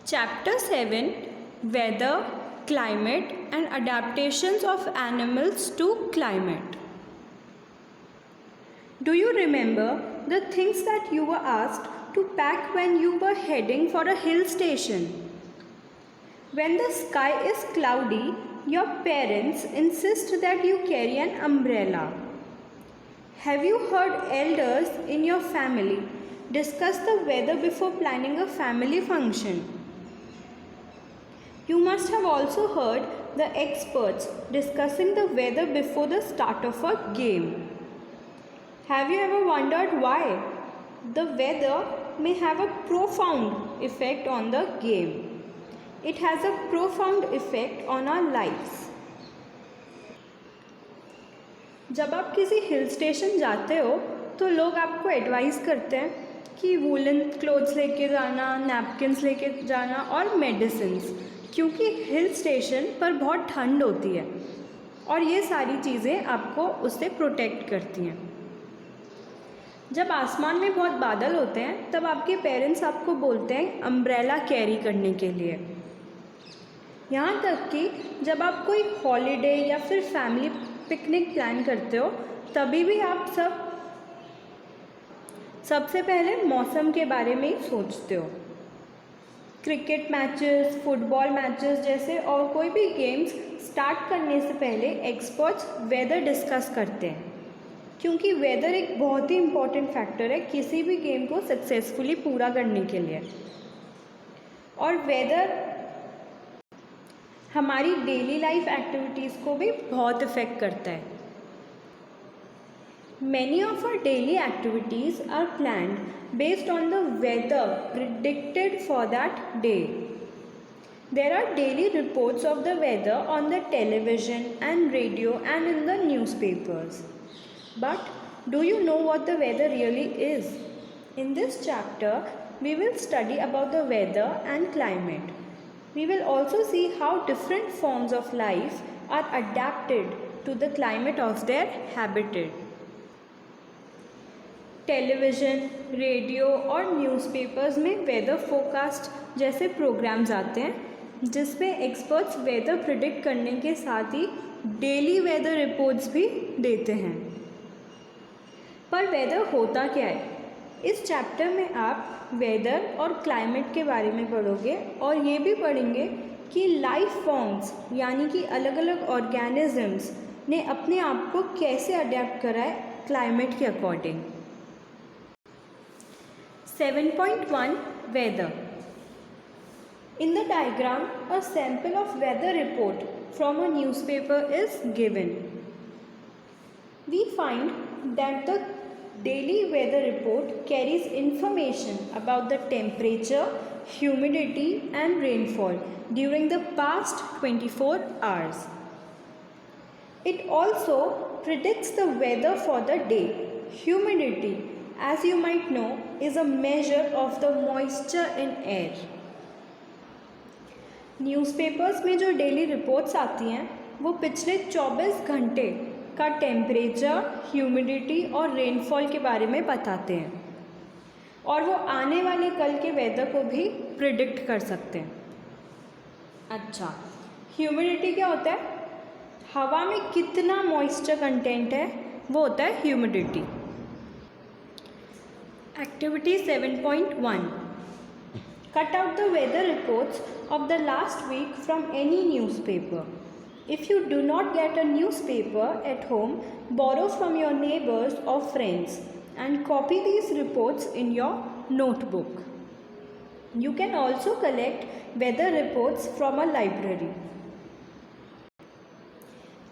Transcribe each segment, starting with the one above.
Chapter 7 Weather, Climate and Adaptations of Animals to Climate. Do you remember the things that you were asked to pack when you were heading for a hill station? When the sky is cloudy, your parents insist that you carry an umbrella. Have you heard elders in your family discuss the weather before planning a family function? You must have also heard the experts discussing the weather before the start of a game. Have you ever wondered why? The weather may have a profound effect on the game. It has a profound effect on our lives. जब आप किसी hill station जाते हो तो लोग आपको advice करते हैं कि वूलन क्लोथ्स लेके जाना, नैपकिन्स लेके जाना और मेडिसिन्स, क्योंकि हिल स्टेशन पर बहुत ठंड होती है और ये सारी चीज़ें आपको उससे प्रोटेक्ट करती हैं। जब आसमान में बहुत बादल होते हैं तब आपके पेरेंट्स आपको बोलते हैं अम्ब्रेला कैरी करने के लिए। यहाँ तक कि जब आप कोई हॉलीडे या फिर फैमिली पिकनिक प्लान करते हो तभी भी आप सबसे पहले मौसम के बारे में ही सोचते हो। क्रिकेट मैचेस, फुटबॉल मैचेस जैसे और कोई भी गेम्स स्टार्ट करने से पहले एक्सपर्ट्स वेदर डिस्कस करते हैं, क्योंकि वेदर एक बहुत ही इम्पॉर्टेंट फैक्टर है किसी भी गेम को सक्सेसफुली पूरा करने के लिए। और वेदर हमारी डेली लाइफ एक्टिविटीज़ को भी बहुत इफ़ेक्ट करता है। Many of our daily activities are planned based on the weather predicted for that day. There are daily reports of the weather on the television and radio and in the newspapers. But do you know what the weather really is? In this chapter, we will study about the weather and climate. We will also see how different forms of life are adapted to the climate of their habitat. Television, radio और newspapers में weather forecast जैसे programmes आते हैं जिसमें experts weather predict करने के साथ ही daily weather reports भी देते हैं। पर वेदर होता क्या है? इस चैप्टर में आप वेदर और क्लाइमेट के बारे में पढ़ोगे और ये भी पढ़ेंगे कि लाइफ फॉर्म्स यानी कि अलग अलग ऑर्गेनिजम्स ने अपने आप को कैसे अडेप्ट करा है क्लाइमेट के according. 7.1 Weather. In the diagram, a sample of weather report from a newspaper is given. We find that the daily weather report carries information about the temperature, humidity and rainfall during the past 24 hours. It also predicts the weather for the day. Humidity, as you might know, is a measure of the moisture in air. Newspapers में जो daily reports आती हैं वो पिछले 24 घंटे का temperature, humidity और rainfall के बारे में बताते हैं और वो आने वाले कल के वेदर को भी प्रिडिक्ट कर सकते हैं। अच्छा, ह्यूमिडिटी क्या होता है? हवा में कितना मॉइस्चर कंटेंट है वो होता है humidity. Activity 7.1. Cut out the weather reports of the last week from any newspaper. If you do not get a newspaper at home, borrow from your neighbors or friends and copy these reports in your notebook. You can also collect weather reports from a library.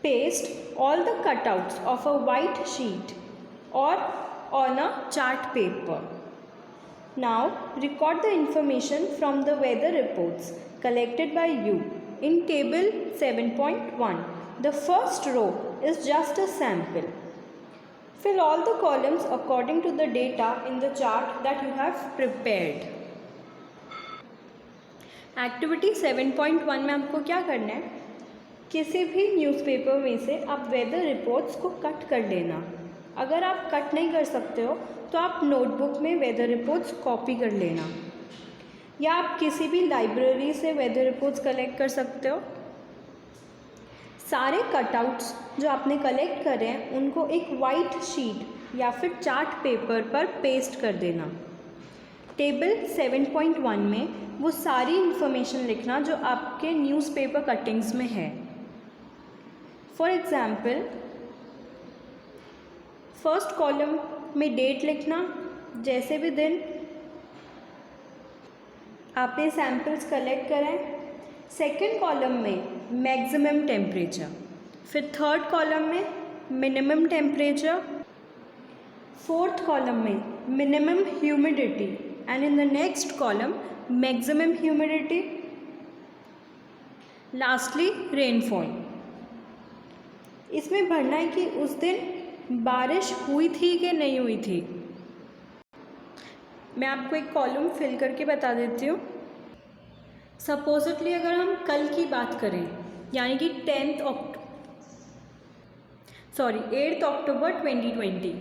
Paste all the cutouts of a white sheet or on a chart paper. Now record the information from the weather reports collected by you in table 7.1. The first row is just a sample. Fill all the columns according to the data in the chart that you have prepared. Activity 7.1 में आपको क्या करना है? किसी भी newspaper में से आप वेदर रिपोर्ट्स को कट कर लेना। अगर आप कट नहीं कर सकते हो तो आप नोटबुक में वेदर रिपोर्ट्स कॉपी कर लेना। या आप किसी भी लाइब्रेरी से वेदर रिपोर्ट्स कलेक्ट कर सकते हो। सारे कटआउट्स जो आपने कलेक्ट करे हैं उनको एक वाइट शीट या फिर चार्ट पेपर पर पेस्ट कर देना। टेबल 7.1 में वो सारी इन्फॉर्मेशन लिखना जो आपके न्यूज़पेपर कटिंग्स में है। फॉर एग्ज़ाम्पल, फर्स्ट कॉलम में डेट लिखना, जैसे भी दिन आपने सैम्पल्स कलेक्ट करें। सेकेंड कॉलम में मैक्सिमम टेम्परेचर, फिर थर्ड कॉलम में मिनिमम टेम्परेचर, फोर्थ कॉलम में minimum humidity and in the next column maximum humidity, lastly rainfall. इसमें भरना है कि उस दिन बारिश हुई थी कि नहीं हुई थी। मैं आपको एक कॉलम फिल करके बता देती हूँ। सपोजिटली अगर हम कल की बात करें, यानी कि 8 अक्टूबर 2020,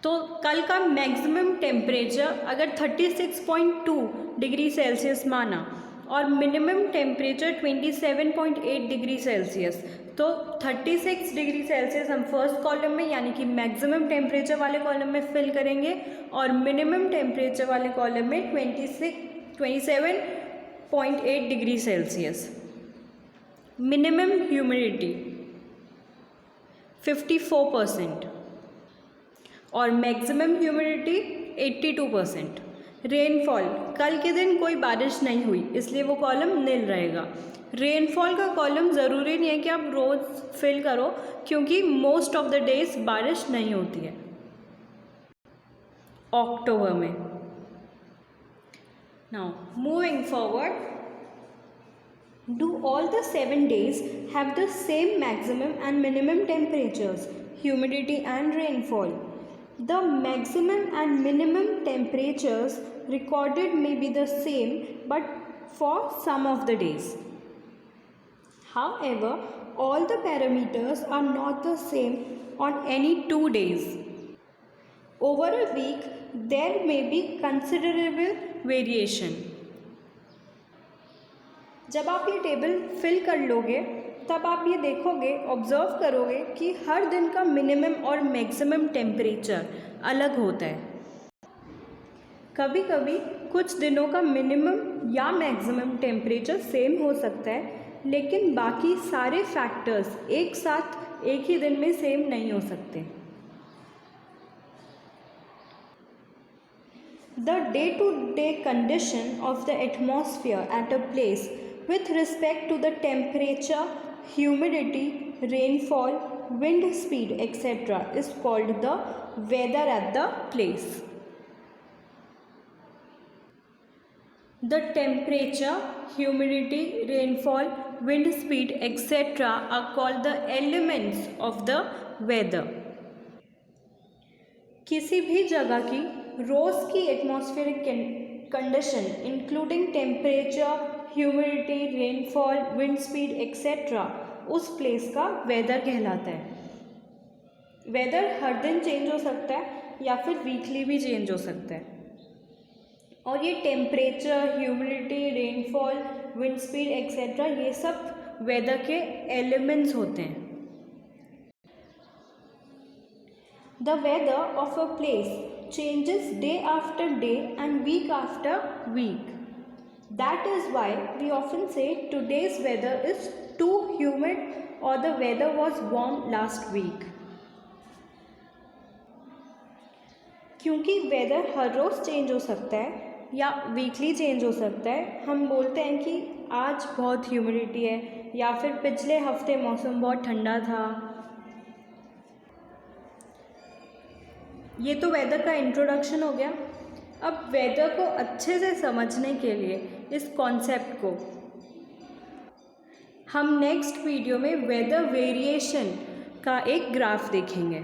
तो कल का मैक्सिमम टेम्परेचर अगर 36.2 डिग्री सेल्सियस माना और मिनिमम टेम्परेचर 27.8 डिग्री सेल्सियस, तो 36 डिग्री सेल्सियस हम फर्स्ट कॉलम में यानी कि मैक्सिमम टेम्परेचर वाले कॉलम में फिल करेंगे और मिनिमम टेम्परेचर वाले कॉलम में 27.8 डिग्री सेल्सियस। मिनिमम ह्यूमिडिटी 54% और मैक्सिमम ह्यूमिडिटी 82%। रेनफॉल, कल के दिन कोई बारिश नहीं हुई इसलिए वो कॉलम नील रहेगा। रेनफॉल का कॉलम ज़रूरी नहीं है कि आप रोज़ फिल करो, क्योंकि मोस्ट ऑफ द डेज बारिश नहीं होती है। अक्टूबर में। Now moving forward, do all the 7 days have the same maximum and minimum temperatures, humidity and rainfall? The maximum and minimum temperatures recorded may be the same but for some of the days. However, all the parameters are not the same on any 2 days. Over a week, there may be considerable variation. जब आप ये table fill कर लोगे तब आप ये देखोगे, observe करोगे कि हर दिन का मिनिमम और मैक्सिमम टेम्परेचर अलग होता है। कभी कभी कुछ दिनों का मिनिमम या मैक्सिमम टेम्परेचर सेम हो सकता है, लेकिन बाकी सारे फैक्टर्स एक साथ एक ही दिन में सेम नहीं हो सकते। The day-to-day condition of the atmosphere at a place with respect to the temperature, humidity, rainfall, wind speed, etc. is called the weather at the place. The temperature, humidity, rainfall, wind speed, etc. are called the elements of the weather. किसी भी जगह की रोज़ की atmospheric condition including temperature, humidity, rainfall, wind speed etcetera उस place का weather कहलाता है। Weather हर दिन चेंज हो सकता है या फिर वीकली भी चेंज हो सकता है, और ये temperature, humidity, rainfall, wind speed etcetera ये सब वेदर के एलिमेंट्स होते हैं। The weather of a place changes day after day and week after week. That is why we often say today's weather is too humid or the weather was warm last week. क्योंकि weather हर रोज़ change हो सकता है या weekly change हो सकता है, हम बोलते हैं कि आज बहुत ह्यूमिडिटी है या फिर पिछले हफ्ते मौसम बहुत ठंडा था। ये तो वेदर का इंट्रोडक्शन हो गया। अब वेदर को अच्छे से समझने के लिए इस कॉन्सेप्ट को हम नेक्स्ट वीडियो में वेदर वेरिएशन का एक ग्राफ देखेंगे।